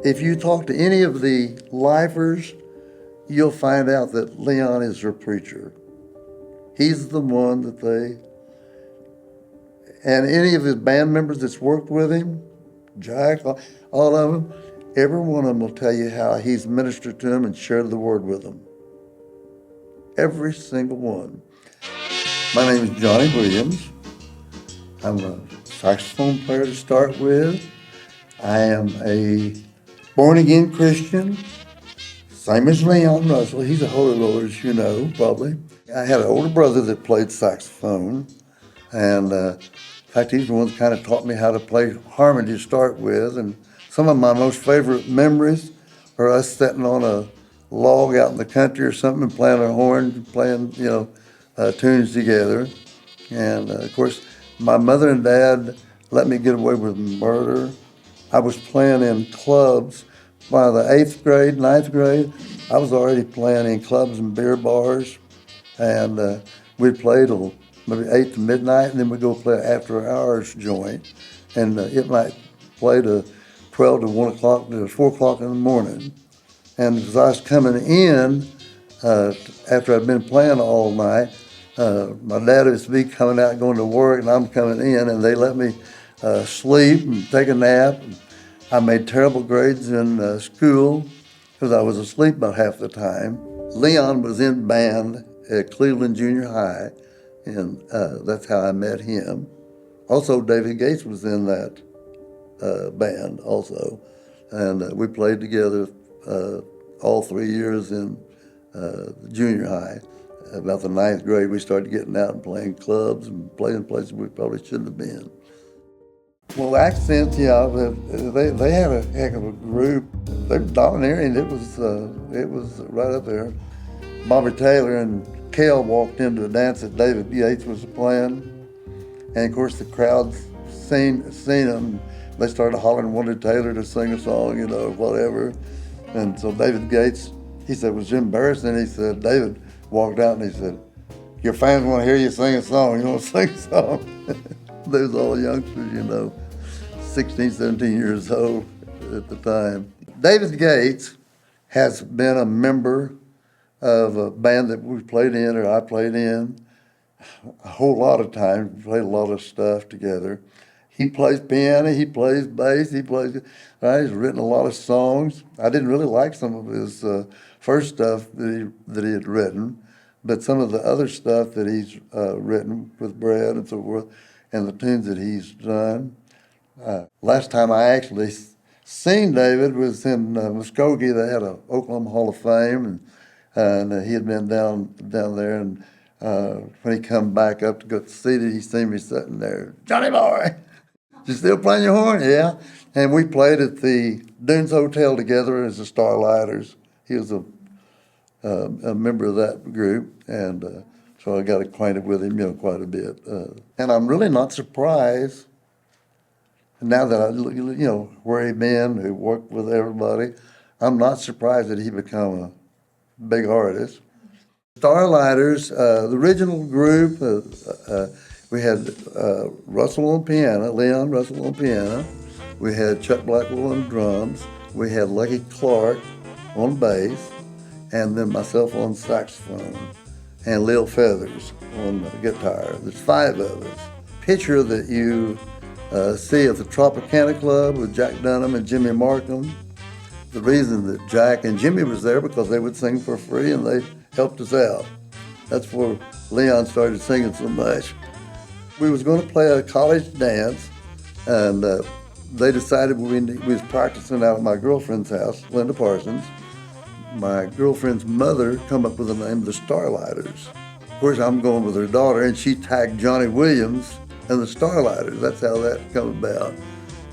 If you talk to any of the lifers, you'll find out that Leon is their preacher. He's the one that and any of his band members that's worked with him, Jack, all of them, every one of them will tell you how he's ministered to them and shared the word with them. Every single one. My name is Johnny Williams. I'm a saxophone player to start with. I am a born-again Christian, same as Leon Russell. He's a Holy Roller, as you know, probably. I had an older brother that played saxophone, and in fact, he's the one that kind of taught me how to play harmony to start with. And some of my most favorite memories are us sitting on a log out in the country or something and playing our horn, playing, tunes together. And of course, my mother and dad let me get away with murder. I was playing in clubs by the 8th grade, 9th grade. I was already playing in clubs and beer bars. And we'd play till maybe 8 to midnight, and then we'd go play after hours joint. And it might play to 12 to 1 o'clock to 4 o'clock in the morning. And as I was coming in, after I'd been playing all night, my dad would be coming out going to work, and I'm coming in, and they let me sleep and take a nap. I made terrible grades in school because I was asleep about half the time. Leon was in band at Cleveland Junior High, and that's how I met him. Also, David Gates was in that band also, and we played together all 3 years in junior high. About the 9th grade, we started getting out and playing clubs and playing places we probably shouldn't have been. Well, Accents, yeah, they had a heck of a group. They were domineering. It was right up there. Bobby Taylor and Cale walked into the dance that David Gates was playing, and of course the crowd seen them. They started hollering, wanted Taylor to sing a song, whatever. And so David Gates, he said, it was embarrassing. He said, David walked out and he said, your fans want to hear you sing a song. You want to sing a song? They was all youngsters, 16, 17 years old at the time. David Gates has been a member of a band that we played in or I played in a whole lot of times. We played a lot of stuff together. He plays piano, he plays bass, he's written a lot of songs. I didn't really like some of his first stuff that he had written, but some of the other stuff that he's written with Brad and so forth, and the tunes that he's done. Last time I actually seen David was in Muskogee. They had an Oklahoma Hall of Fame, and he had been down there, and when he come back up to go to see it, he seen me sitting there. Johnny boy, you still playing your horn? Yeah. And we played at the Dunes Hotel together as the Starlighters. He was a member of that group, and so I got acquainted with him, quite a bit. And I'm really not surprised now that I look, where he'd been, who worked with everybody. I'm not surprised that he become a big artist. Starlighters, the original group, we had Russell on piano, Leon Russell on piano. We had Chuck Blackwell on drums. We had Lucky Clark on bass, and then myself on saxophone, and Lil Feathers on the guitar. There's 5 of us. Picture that you see at the Tropicana Club with Jack Dunham and Jimmy Markham. The reason that Jack and Jimmy was there because they would sing for free and they helped us out. That's where Leon started singing so much. We was going to play a college dance, and they decided we was practicing out at my girlfriend's house, Linda Parsons. My girlfriend's mother come up with the name of the Starlighters. Of course, I'm going with her daughter, and she tagged Johnny Williams and the Starlighters. That's how that come about.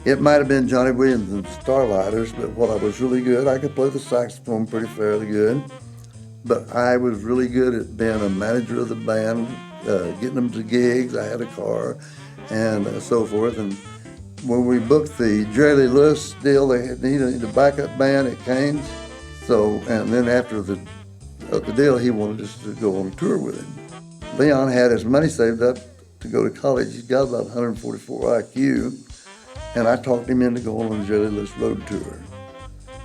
It might have been Johnny Williams and the Starlighters, but what I was really good, I could play the saxophone pretty fairly good, but I was really good at being a manager of the band, getting them to gigs. I had a car, and so forth. And when we booked the Jerry Lee Lewis deal, they needed a backup band at Cain's. So, and then after the deal, he wanted us to go on tour with him. Leon had his money saved up to go to college. He's got about 144 IQ, and I talked him into going on the Jerry Lee Lewis road tour.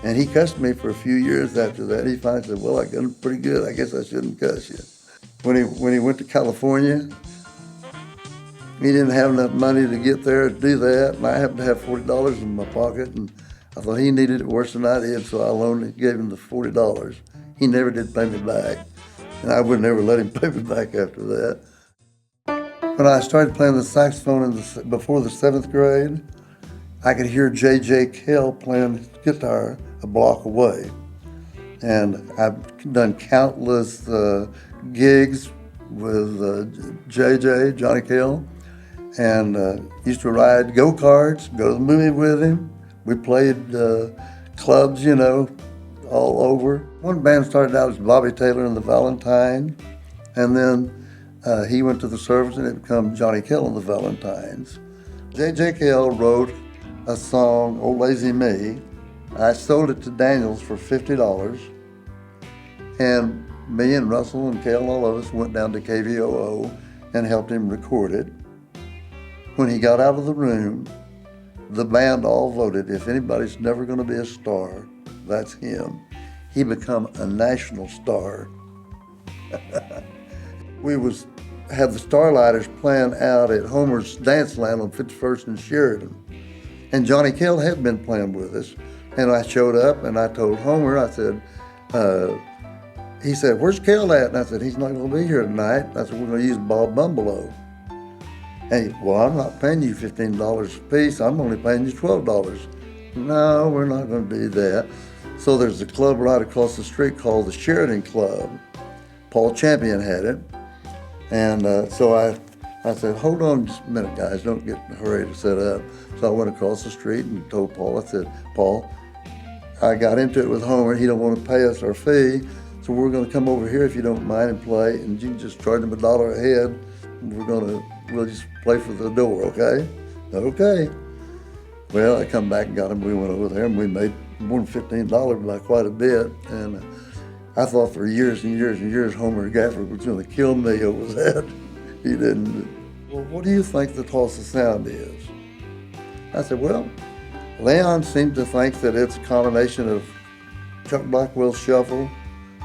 And he cussed me for a few years after that. He finally said, well, I got him pretty good. I guess I shouldn't cuss you. When he went to California, he didn't have enough money to get there to do that. And I happened to have $40 in my pocket. And I thought he needed it worse than I did. So I gave him the $40. He never did pay me back. And I would never let him pay me back after that. When I started playing the saxophone before the 7th grade, I could hear JJ Cale playing guitar a block away. And I've done countless gigs with Johnny Cale, and used to ride go-karts, go to the movie with him. We played clubs, all over. One band started out as Bobby Taylor and the Valentines, and then he went to the service and it became Johnny Cale and the Valentines. JJ Cale wrote a song, Old Lazy Me. I sold it to Daniels for $50, and me and Russell and Cale and all of us went down to KVOO and helped him record it. When he got out of the room, the band all voted, if anybody's never going to be a star, that's him. He become a national star. We had the Starlighters playing out at Homer's Dance Land on 51st and Sheridan. And Johnny Cale had been playing with us. And I showed up and I told Homer, I said, he said, where's Cale at? And I said, he's not going to be here tonight. I said, we're going to use Bob Bumbelow. And he, well, I'm not paying you $15 a piece. I'm only paying you $12. No, we're not going to do that. So there's a club right across the street called the Sheridan Club. Paul Champion had it. And so I said, hold on just a minute, guys. Don't get in a hurry to set up. So I went across the street and told Paul, I said, Paul, I got into it with Homer. He don't want to pay us our fee. So we're going to come over here if you don't mind and play. And you can just charge them $1 a head. We'll just play for the door, okay? Okay. Well, I come back and got him. We went over there and we made more than $15 by quite a bit. And I thought for years and years and years Homer Gafford was going to kill me over that. He didn't. Well, what do you think the Tulsa sound is? I said, well, Leon seemed to think that it's a combination of Chuck Blackwell's shuffle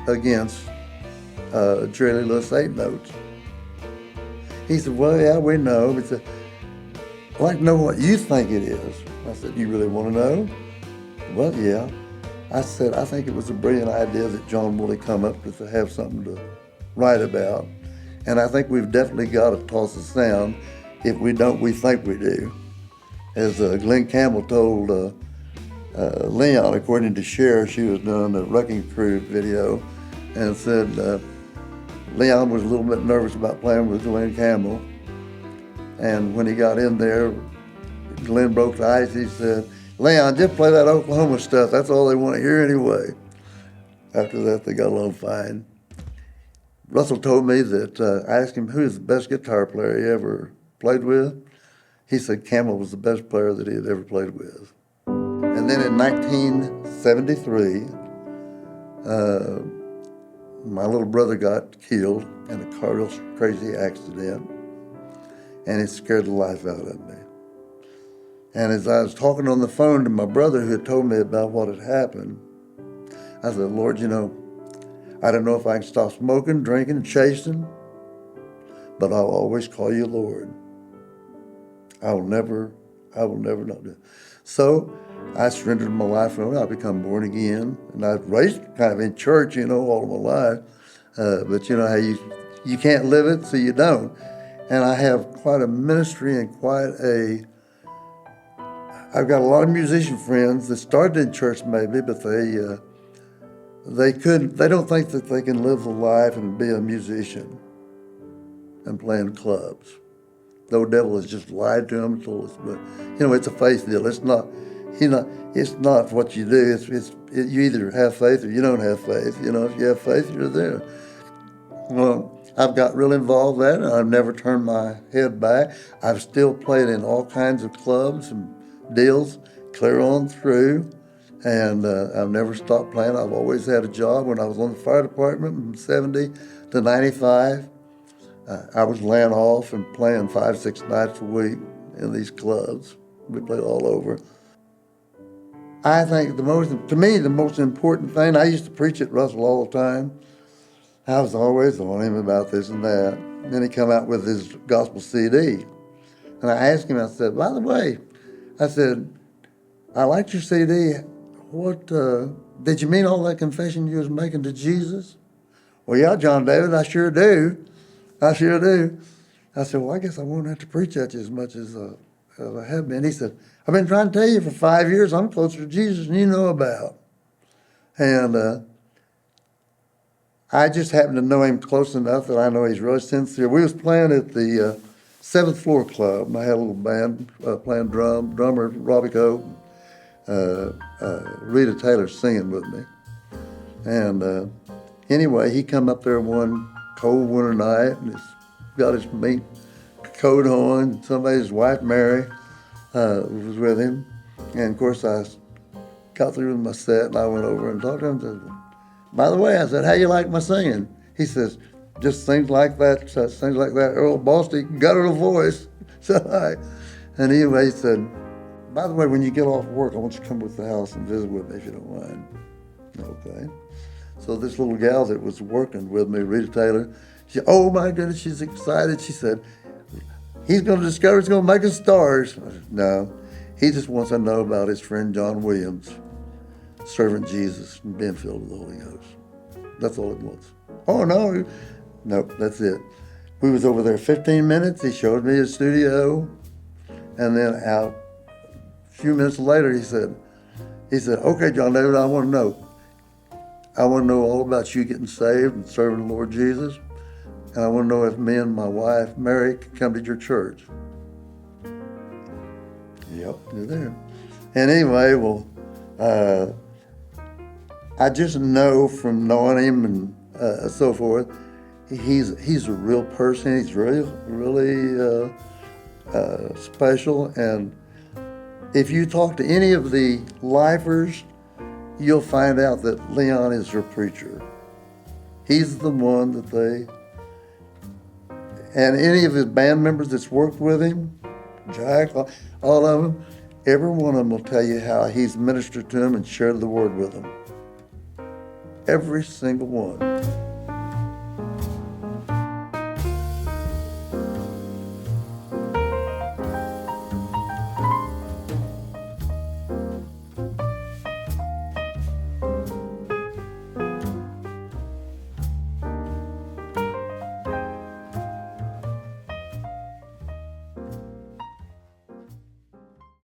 against Jerry Lee Lewis 8 notes. He said, well, yeah, we know. He said, I'd like to know what you think it is. I said, you really want to know? Well, yeah. I said, I think it was a brilliant idea that John Woolley come up with to have something to write about. And I think we've definitely got a Tulsa sound. If we don't, we think we do. As Glenn Campbell told Leon, according to Cher, she was doing a Wrecking Crew video, and said Leon was a little bit nervous about playing with Glenn Campbell. And when he got in there, Glenn broke the ice. He said, Leon, just play that Oklahoma stuff. That's all they want to hear anyway. After that, they got along fine. Russell told me that I asked him who is the best guitar player he ever played with. He said Campbell was the best player that he had ever played with. And then in 1973, my little brother got killed in a real crazy accident, and it scared the life out of me. And as I was talking on the phone to my brother who had told me about what had happened, I said, Lord, I don't know if I can stop smoking, drinking, chasing, but I'll always call you Lord. I will never not do it. So I surrendered my life to Him. I become born again. And I was raised kind of in church, all of my life. But you know how you can't live it, so you don't. And I have quite a ministry and I've got a lot of musician friends that started in church maybe, but they don't think that they can live the life and be a musician and play in clubs. The old devil has just lied to them. But it's a faith deal. It's not what you do. You either have faith or you don't have faith. If you have faith, you're there. Well, I've got real involved in that, and I've never turned my head back. I've still played in all kinds of clubs and deals clear on through. And I've never stopped playing. I've always had a job. When I was on the fire department from 70 to 95, I was laying off and playing 5-6 nights a week in these clubs. We played all over. I think to me, the most important thing, I used to preach at Russell all the time. I was always on him about this and that. And then he come out with his gospel CD. And I asked him, I said, by the way, I said, I liked your CD. What, did you mean all that confession you was making to Jesus? Well, yeah, John David, I sure do. I sure do. I said, well, I guess I won't have to preach at you as much as I have been. He said, I've been trying to tell you for 5 years I'm closer to Jesus than you know about. And I just happen to know him close enough that I know he's really sincere. We was playing at the 7th Floor Club. I had a little band playing drummer Robbie Coe, Rita Taylor singing with me. And anyway, he come up there one cold winter night and he's got his mink coat on. Somebody's wife, Mary, was with him. And of course, I got through with my set and I went over and talked to him and said, by the way, I said, how you like my singing? He says, just things like that, Earl Bostic, guttural voice. So and anyway, he said, by the way, when you get off work, I want you to come with the house and visit with me if you don't mind. Okay. So this little gal that was working with me, Rita Taylor, she, oh my goodness, she's excited. She said, he's going to discover, he's going to make us stars. I said, no, he just wants to know about his friend John Williams, serving Jesus and being filled with the Holy Ghost. That's all it wants. Oh, no. Nope, that's it. We was over there 15 minutes. He showed me his studio. And then out a few minutes later, he said, okay, John David, I want to know all about you getting saved and serving the Lord Jesus. And I want to know if me and my wife, Mary, can come to your church. Yep, you're there. And anyway, well, I just know from knowing him and so forth, he's a real person. He's really special. And if you talk to any of the lifers, you'll find out that Leon is their preacher. He's the one that and any of his band members that's worked with him, Jack, all of them, every one of them will tell you how he's ministered to them and shared the word with them. Every single one.